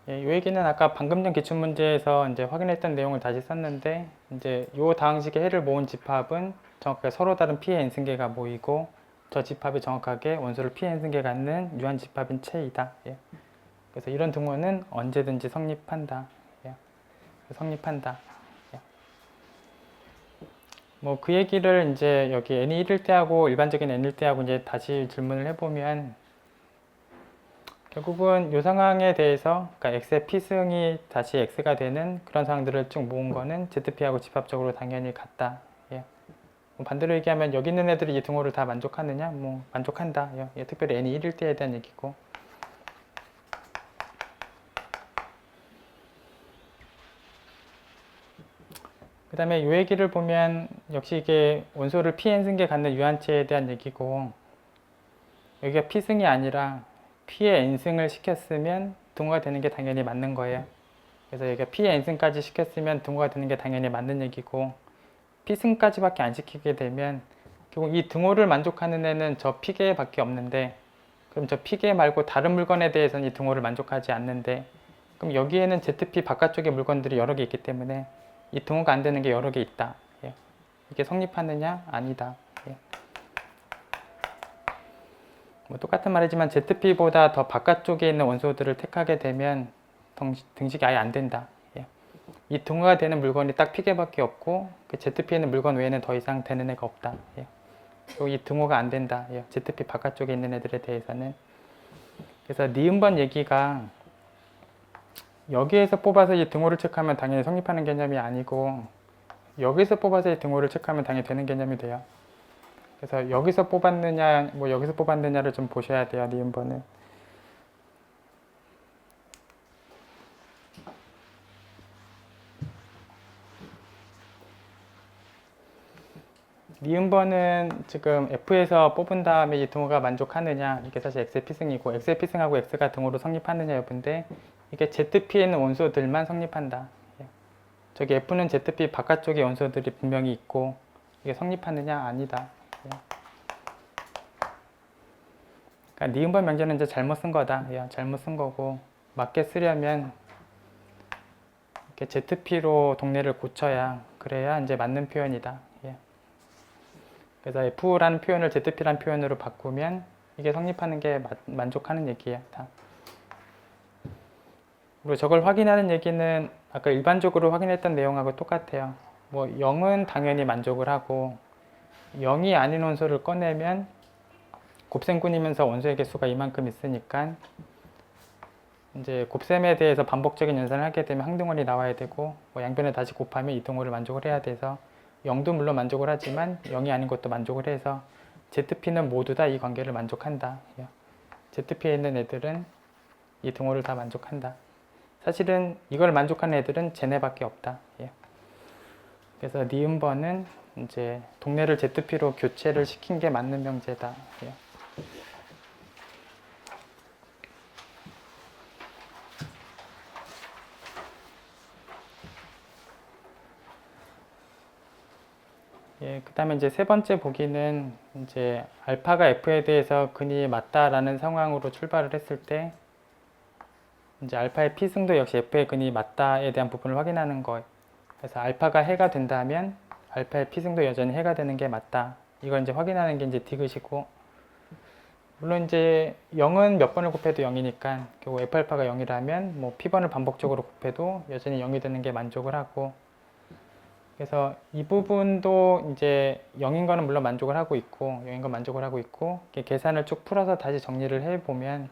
예, 이 얘기는 아까 방금 전 기출문제에서 이제 확인했던 내용을 다시 썼는데, 이제 요 다항식의 해를 모은 집합은 정확하게 서로 다른 P의 n승계가 모이고, 저 집합이 정확하게 원소를 P의 n승계 갖는 유한 집합인 체이다. 예. 그래서 이런 등호는 언제든지 성립한다. 예. 성립한다. 예. 뭐 그 얘기를 이제 여기 n이 1일 때하고 일반적인 n일 때하고 이제 다시 질문을 해보면, 결국은 이 상황에 대해서 그러니까 x의 p승이 다시 x가 되는 그런 상황들을 쭉 모은 거는 ZP하고 집합적으로 당연히 같다. 예. 뭐 반대로 얘기하면 여기 있는 애들이 이 등호를 다 만족하느냐? 뭐 만족한다. 예. 예. 특별히 n이 1일 때에 대한 얘기고. 그 다음에 이 얘기를 보면 역시 이게 원소를 pn승계 갖는 유한체에 대한 얘기고, 여기가 p승이 아니라 P의 n승을 시켰으면 등호가 되는 게 당연히 맞는 거예요. 그래서 여기가 P의 n승까지 시켰으면 등호가 되는 게 당연히 맞는 얘기고, P승까지밖에 안 시키게 되면 결국 이 등호를 만족하는 애는 저 P계밖에 없는데, 그럼 저 P계 말고 다른 물건에 대해서는 이 등호를 만족하지 않는데, 그럼 여기에는 ZP 바깥쪽에 물건들이 여러 개 있기 때문에 이 등호가 안 되는 게 여러 개 있다. 예. 이게 성립하느냐? 아니다. 예. 뭐 똑같은 말이지만 ZP보다 더 바깥쪽에 있는 원소들을 택하게 되면 등식이 아예 안 된다. 예. 이 등호가 되는 물건이 딱 P개밖에 없고 그 ZP에 있는 물건 외에는 더 이상 되는 애가 없다. 예. 그리고 이 등호가 안 된다. 예. ZP 바깥쪽에 있는 애들에 대해서는. 그래서 니은번 얘기가 여기에서 뽑아서 이 등호를 체크하면 당연히 성립하는 개념이 아니고 여기서 뽑아서 이 등호를 체크하면 당연히 되는 개념이 돼요. 그래서 여기서 뽑았느냐, 뭐 여기서 뽑았느냐를 좀 보셔야 돼요, 니은번은. 니은번은 지금 F에서 뽑은 다음에 이 등호가 만족하느냐, 이게 사실 X의 피승이고, X의 피승하고 X가 등호로 성립하느냐 여부인데, 이게 ZP에 있는 원소들만 성립한다. 예. 저기 F는 ZP 바깥쪽에 원소들이 분명히 있고 이게 성립하느냐? 아니다. 예. 그러니까 니은번 명제는 이제 잘못 쓴 거다. 예. 잘못 쓴 거고 맞게 쓰려면 이렇게 ZP로 동래를 고쳐야 그래야 이제 맞는 표현이다. 예. 그래서 F라는 표현을 ZP라는 표현으로 바꾸면 이게 성립하는 게 만족하는 얘기예요. 다. 그리고 저걸 확인하는 얘기는 아까 일반적으로 확인했던 내용하고 똑같아요. 뭐 0은 당연히 만족을 하고 0이 아닌 원소를 꺼내면 곱셈군이면서 원소의 개수가 이만큼 있으니까 이제 곱셈에 대해서 반복적인 연산을 하게 되면 항등원이 나와야 되고 뭐 양변에 다시 곱하면 이등호를 만족을 해야 돼서 0도 물론 만족을 하지만 0이 아닌 것도 만족을 해서 ZP는 모두 다 이 관계를 만족한다. ZP에 있는 애들은 이 등호를 다 만족한다. 사실은 이걸 만족하는 애들은 쟤네밖에 없다. 그래서 니은번은 이제 동래를 ZP로 교체를 시킨 게 맞는 명제다. 그 다음에 이제 세 번째 보기는 이제 알파가 F에 대해서 근이 맞다라는 상황으로 출발을 했을 때 이제 알파의 P승도 역시 F의 근이 맞다에 대한 부분을 확인하는 거예요. 그래서 알파가 해가 된다면 알파의 P승도 여전히 해가 되는 게 맞다. 이걸 이제 확인하는 게 이제 디귿이고 물론 이제 0은 몇 번을 곱해도 0이니까 결국 F알파가 0이라면 뭐 P번을 반복적으로 곱해도 여전히 0이 되는 게 만족을 하고 그래서 이 부분도 이제 0인 거는 물론 만족을 하고 있고 0인 건 만족을 하고 있고 계산을 쭉 풀어서 다시 정리를 해보면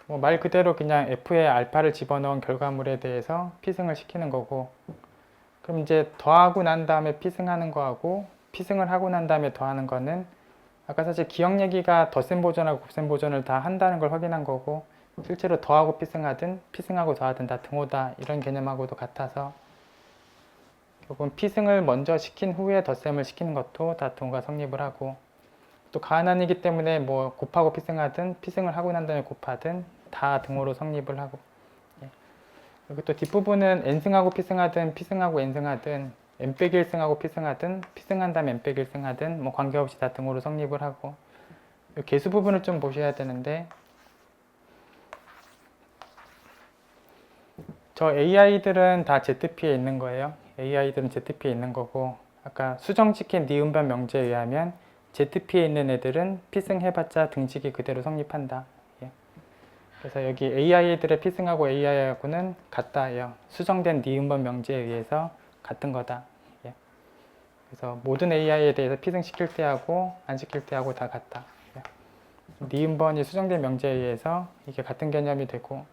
뭐 말 그대로 그냥 F에 알파를 집어넣은 결과물에 대해서 P승을 시키는 거고 그럼 이제 더하고 난 다음에 P승하는 거하고 P승을 하고 난 다음에 더하는 거는 아까 사실 기억 얘기가 덧셈 보존하고 곱셈 보존을 다 한다는 걸 확인한 거고 실제로 더하고 P승하든 P승하고 더하든 다 등호다 이런 개념하고도 같아서 결국은 P승을 먼저 시킨 후에 덧셈을 시키는 것도 다 등호가 성립을 하고 또 가한한이기 때문에 뭐 곱하고 P승하든 P승을 하고 난 다음에 곱하든 다 등호로 성립을 하고 그리고 또 뒷부분은 N승하고 P승하든 P승하고 N승하든 N-1승하고 P승하든 P승한 다음에 N-1승하든 뭐 관계없이 다 등호로 성립을 하고 개수 부분을 좀 보셔야 되는데 저 AI들은 다 ZP에 있는 거예요. AI들은 ZP에 있는 거고 아까 수정시킨 니은변 명제에 의하면 ZP에 있는 애들은 P승 해봤자 등식이 그대로 성립한다. 그래서 여기 AI들의 P승하고 AI하고는 같다예요. 수정된 니은변 명제에 의해서 같은 거다. 그래서 모든 AI에 대해서 P승 시킬 때하고 안 시킬 때하고 다 같다. 니은번이 수정된 명제에 의해서 이게 같은 개념이 되고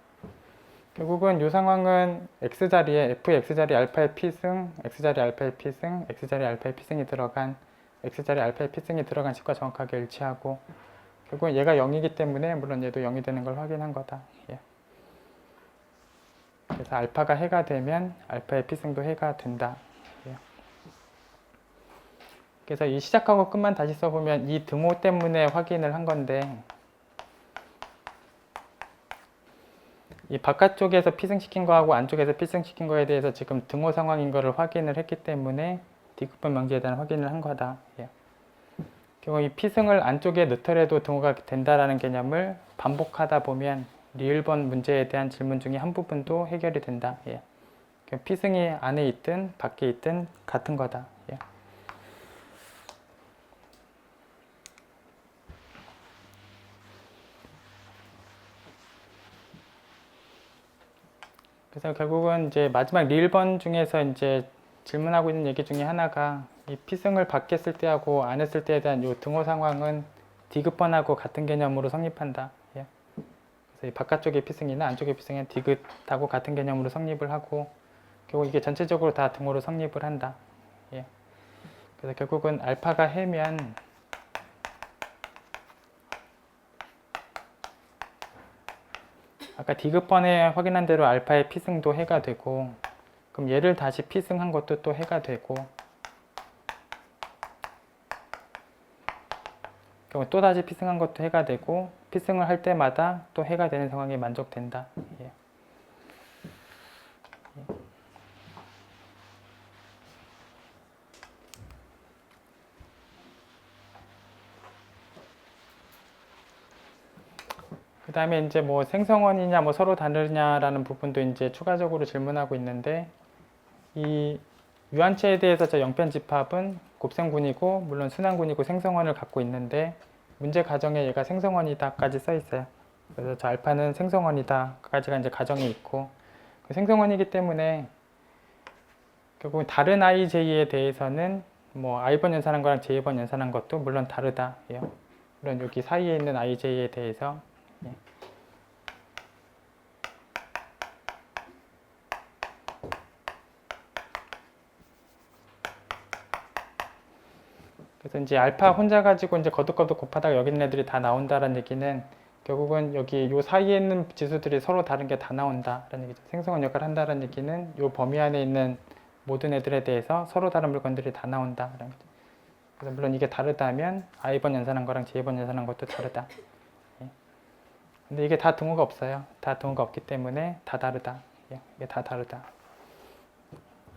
결국은 이 상황은 X자리에 F의 X자리 알파의 P승, X자리 알파의 P승, X자리 알파의 P승이 들어간 X자리 알파의 P승이 들어간 식과 정확하게 일치하고 결국은 얘가 0이기 때문에 물론 얘도 0이 되는 걸 확인한 거다. 그래서 알파가 해가 되면 알파의 P승도 해가 된다. 그래서 이 시작하고 끝만 다시 써보면 이 등호 때문에 확인을 한 건데 이 바깥쪽에서 P승시킨 거하고 안쪽에서 P승시킨 거에 대해서 지금 등호 상황인 거를 확인을 했기 때문에 디귿번 명제에 대한 확인을 한 거다. 결국 이 P승을 안쪽에 넣더라도 등호가 된다라는 개념을 반복하다 보면 리을번 문제에 대한 질문 중에 한 부분도 해결이 된다. P승이 안에 있든 밖에 있든 같은 거다. 그래서 결국은 이제 마지막 리을번 중에서 이제 질문하고 있는 얘기 중에 하나가 이 P승을 밖에 쓸 때하고 안 했을 때에 대한 이 등호 상황은 디귿번하고 같은 개념으로 성립한다. 그래서 이 바깥쪽의 P승이나 안쪽의 P승은 디귿하고 같은 개념으로 성립을 하고 결국 이게 전체적으로 다 등호로 성립을 한다. 그래서 결국은 알파가 해면 아까 디귿번에 확인한 대로 알파의 P승도 해가 되고 그럼 얘를 다시 P승한 것도 또 해가 되고 또 다시 P승한 것도 해가 되고 필승을 할 때마다 또 해가 되는 상황이 만족된다. 예. 그 다음에 이제 뭐 생성원이냐 뭐 서로 다르냐라는 부분도 이제 추가적으로 질문하고 있는데, 이 유한체에 대해서 저 영편 집합은 곱셈군이고 물론 순환군이고 생성원을 갖고 있는데, 문제 가정에 얘가 생성원이다까지 써 있어요. 그래서 저 알파는 생성원이다까지가 이제 가정이 있고, 그 생성원이기 때문에 결국 다른 ij에 대해서는 뭐 i번 연산한 거랑 j번 연산한 것도 물론 다르다. 물론 여기 사이에 있는 ij에 대해서. 예. 그래서 이제 알파 혼자 가지고 이제 거듭거듭 곱하다가 여기 있는 애들이 다 나온다라는 얘기는 결국은 여기 요 사이에 있는 지수들이 서로 다른 게 다 나온다라는 얘기죠. 생성원 역할을 한다는 얘기는 요 범위 안에 있는 모든 애들에 대해서 서로 다른 물건들이 다 나온다라는 거죠. 그래서 물론 이게 다르다면 i번 연산한 거랑 j번 연산한 것도 다르다. 예. 근데 이게 다 등호가 없어요. 다 등호가 없기 때문에 다 다르다. 예. 이게 다 다르다.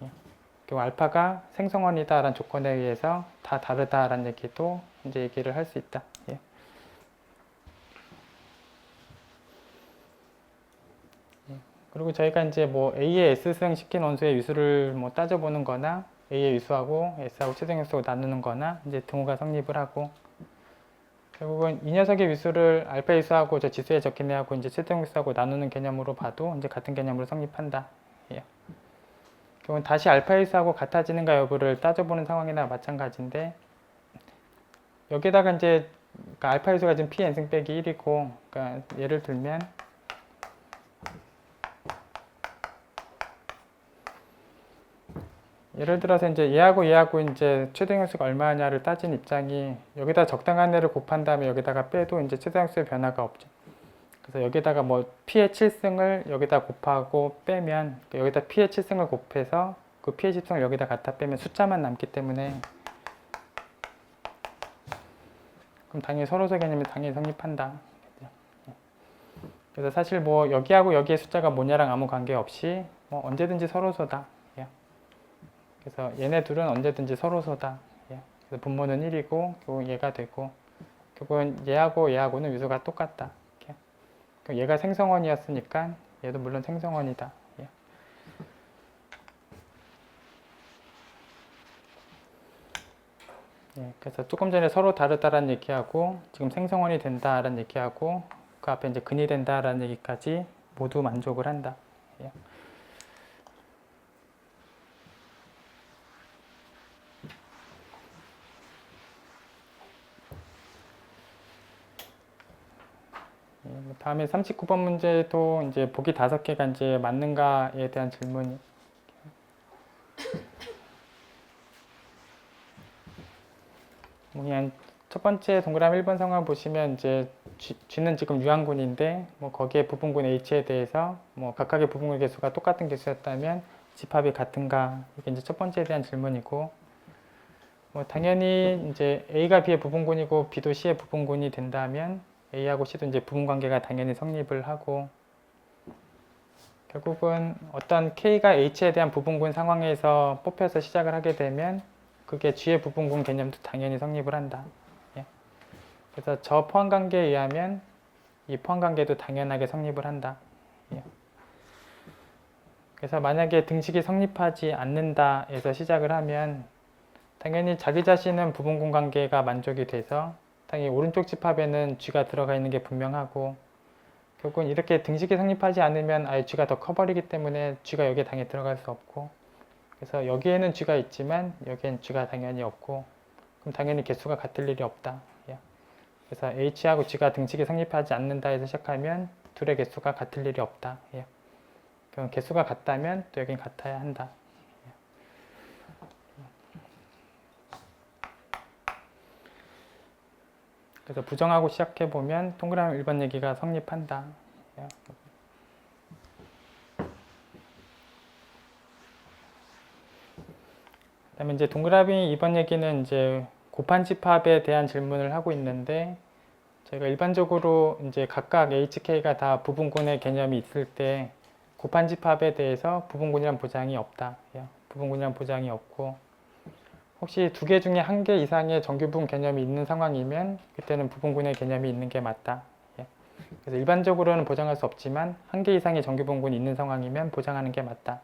예. 그리고 알파가 생성원이다라는 조건에 의해서 다 다르다라는 얘기도 이제 얘기를 할 수 있다. 예. 그리고 저희가 이제 뭐 A의 S승 시킨 원소의 유수를 뭐 따져보는 거나 A의 유수하고 S하고 최종 유수하고 나누는 거나 이제 등호가 성립을 하고, 결국은 이 녀석의 유수를 알파 유수하고 저 지수에 적힌 애하고 이제 최종 유수하고 나누는 개념으로 봐도 이제 같은 개념으로 성립한다. 예. 결국은 다시 알파 유수하고 같아지는가 여부를 따져보는 상황이나 마찬가지인데, 여기다가 이제 그러니까 알파 유수가 지금 p n승 빼기 1이고, 그러니까 예를 들면 예를 들어서 이제 얘하고 이제 최대 형수가 얼마냐를 따진 입장이, 여기다 적당한 애를 곱한 다음에 여기다가 빼도 이제 최대 형수의 변화가 없죠. 그래서 여기다가 뭐 p의 7승을 여기다 곱하고 빼면, 여기다 p의 7승을 곱해서 그 p의 10승을 여기다 갖다 빼면 숫자만 남기 때문에, 그럼 당연히 서로소 개념이 당연히 성립한다. 그래서 사실 뭐 여기하고 여기의 숫자가 뭐냐랑 아무 관계없이 뭐 언제든지 서로소다. 그래서 얘네 둘은 언제든지 서로소다. 그래서 분모는 1이고 결국 얘가 되고, 결국은 얘하고 얘하고는 유수가 똑같다. 얘가 생성원이었으니까 얘도 물론 생성원이다. 그래서 조금 전에 서로 다르다라는 얘기하고 지금 생성원이 된다라는 얘기하고 그 앞에 이제 근이 된다라는 얘기까지 모두 만족을 한다. 다음에 39번 문제도 이제 보기 5개가 이제 맞는가에 대한 질문이. 그냥 첫 번째 동그라미 1번 상황 보시면 이제 G는 지금 유한군인데 뭐 거기에 부분군 H에 대해서 뭐 각각의 부분군 개수가 똑같은 개수였다면 집합이 같은가, 이게 이제 첫 번째에 대한 질문이고, 뭐 당연히 이제 A가 B의 부분군이고 B도 C의 부분군이 된다면 A하고 C도 이제 부분관계가 당연히 성립을 하고, 결국은 어떤 K가 H에 대한 부분군 상황에서 뽑혀서 시작을 하게 되면 그게 G의 부분군 개념도 당연히 성립을 한다. 그래서 저 포함관계에 의하면 이 포함관계도 당연하게 성립을 한다. 그래서 만약에 등식이 성립하지 않는다에서 시작을 하면 당연히 자기 자신은 부분군 관계가 만족이 돼서 당연히 오른쪽 집합에는 G가 들어가 있는 게 분명하고, 결국은 이렇게 등식이 성립하지 않으면 아예 G가 더 커버리기 때문에 G가 여기에 당연히 들어갈 수 없고, 그래서 여기에는 G가 있지만 여기엔 G가 당연히 없고, 그럼 당연히 개수가 같을 일이 없다. 그래서 H하고 G가 등식이 성립하지 않는다 해서 시작하면 둘의 개수가 같을 일이 없다. 그럼 개수가 같다면 또 여긴 같아야 한다. 그래서 부정하고 시작해보면 동그라미 1번 얘기가 성립한다. 그 다음에 이제 동그라미 2번 얘기는 이제 곱한 집합에 대한 질문을 하고 있는데, 저희가 일반적으로 이제 각각 HK가 다 부분군의 개념이 있을 때 곱한집합에 대해서 부분군이란 보장이 없다. 부분군이란 보장이 없고, 혹시 두 개 중에 한 개 이상의 정규분 개념이 있는 상황이면 그때는 부분군의 개념이 있는 게 맞다. 그래서 일반적으로는 보장할 수 없지만 한 개 이상의 정규분군이 있는 상황이면 보장하는 게 맞다.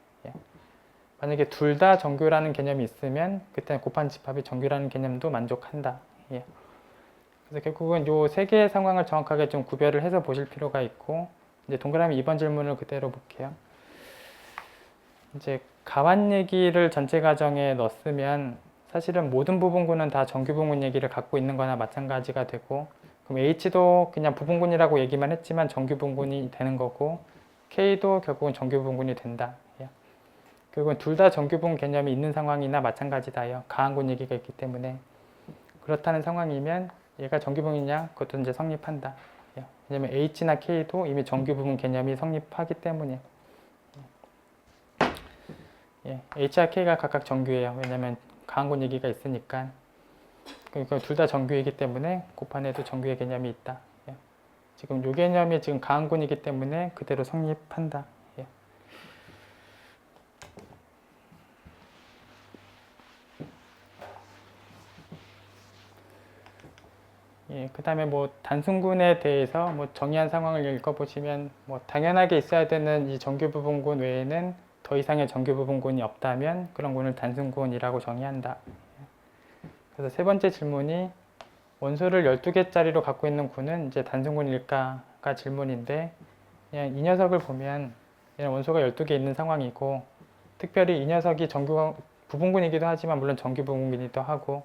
만약에 둘 다 정규라는 개념이 있으면 그때는 곱한집합이 정규라는 개념도 만족한다. 그래서 결국은 요 세 개의 상황을 정확하게 좀 구별을 해서 보실 필요가 있고, 이제 동그라미 2번 질문을 그대로 볼게요. 이제 가완 얘기를 전체 가정에 넣었으면 사실은 모든 부분군은 다 정규분군 얘기를 갖고 있는 거나 마찬가지가 되고, 그럼 H도 그냥 부분군이라고 얘기만 했지만 정규분군이 되는 거고, K도 결국은 정규분군이 된다. 결국은 둘 다 정규분 개념이 있는 상황이나 마찬가지다요. 가한군 얘기가 있기 때문에. 그렇다는 상황이면 얘가 정규분이냐? 그것도 이제 성립한다. 왜냐면 H나 K도 이미 정규부분 개념이 성립하기 때문에. H와 K가 각각 정규예요. 왜냐면 가한군 얘기가 있으니까. 그러니까 둘 다 정규이기 때문에 곱한에도 정규의 개념이 있다. 지금 요 개념이 지금 가한군이기 때문에 그대로 성립한다. 그 다음에 뭐 단순군에 대해서 뭐 정의한 상황을 읽어보시면 뭐 당연하게 있어야 되는 이 정규부분군 외에는 더 이상의 정규부분군이 없다면 그런 군을 단순군이라고 정의한다. 그래서 세 번째 질문이 원소를 12개짜리로 갖고 있는 군은 이제 단순군일까가 질문인데, 그냥 이 녀석을 보면 얘는 원소가 12개 있는 상황이고, 특별히 이 녀석이 정규 부분군이기도 하지만 물론 정규부분군이기도 하고,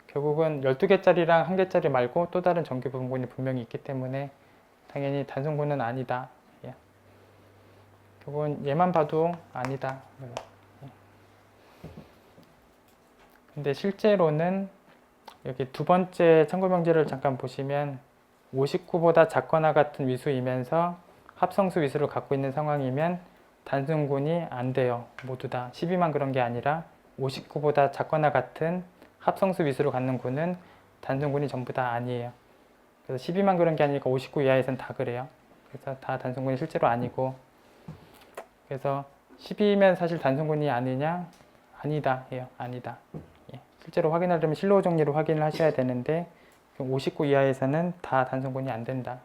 결국은 12개짜리랑 1개짜리 말고 또 다른 정규 부분군이 분명히 있기 때문에 당연히 단순군은 아니다. 결국은 얘만 봐도 아니다. 근데 실제로는 여기 두 번째 참고명제를 잠깐 보시면 59보다 작거나 같은 위수이면서 합성수 위수를 갖고 있는 상황이면 단순군이 안 돼요. 모두 다. 12만 그런 게 아니라 59보다 작거나 같은 합성수 위수를 갖는 군은 단순군이 전부 다 아니에요. 그래서 12만 그런 게 아니니까 59 이하에서는 다 그래요. 그래서 다 단순군이 실제로 아니고, 그래서 12면 사실 단순군이 아니냐? 아니다 해요. 아니다. 실제로 확인하려면 실로 정리로 확인을 하셔야 되는데 59 이하에서는 다 단순군이 안 된다.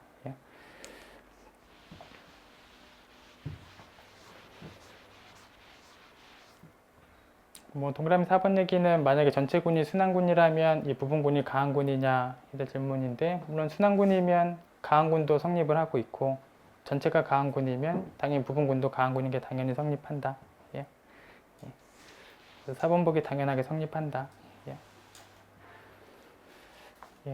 뭐 동그라미 4번 얘기는 만약에 전체 군이 순환군이라면 이 부분군이 가한군이냐 이런 질문인데, 물론 순환군이면 가한군도 성립을 하고 있고 전체가 가한군이면 당연히 부분군도 가한군인 게 당연히 성립한다. 그래서 4번 보기 당연하게 성립한다.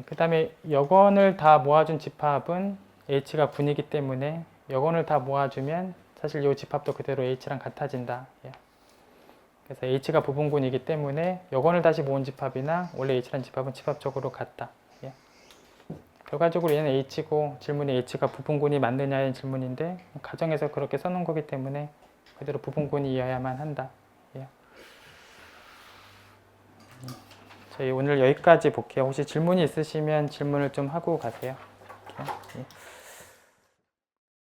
그 다음에 여건을 다 모아준 집합은 H가 군이기 때문에 여건을 다 모아주면 사실 이 집합도 그대로 H랑 같아진다. 그래서 H가 부분군이기 때문에 여건을 다시 모은 집합이나 원래 H라는 집합은 집합적으로 같다. 결과적으로 얘는 H고 질문이 H가 부분군이 맞느냐의 질문인데 가정에서 그렇게 써놓은 거기 때문에 그대로 부분군이어야만 한다. 저희 오늘 여기까지 볼게요. 혹시 질문이 있으시면 질문을 좀 하고 가세요. 이렇게.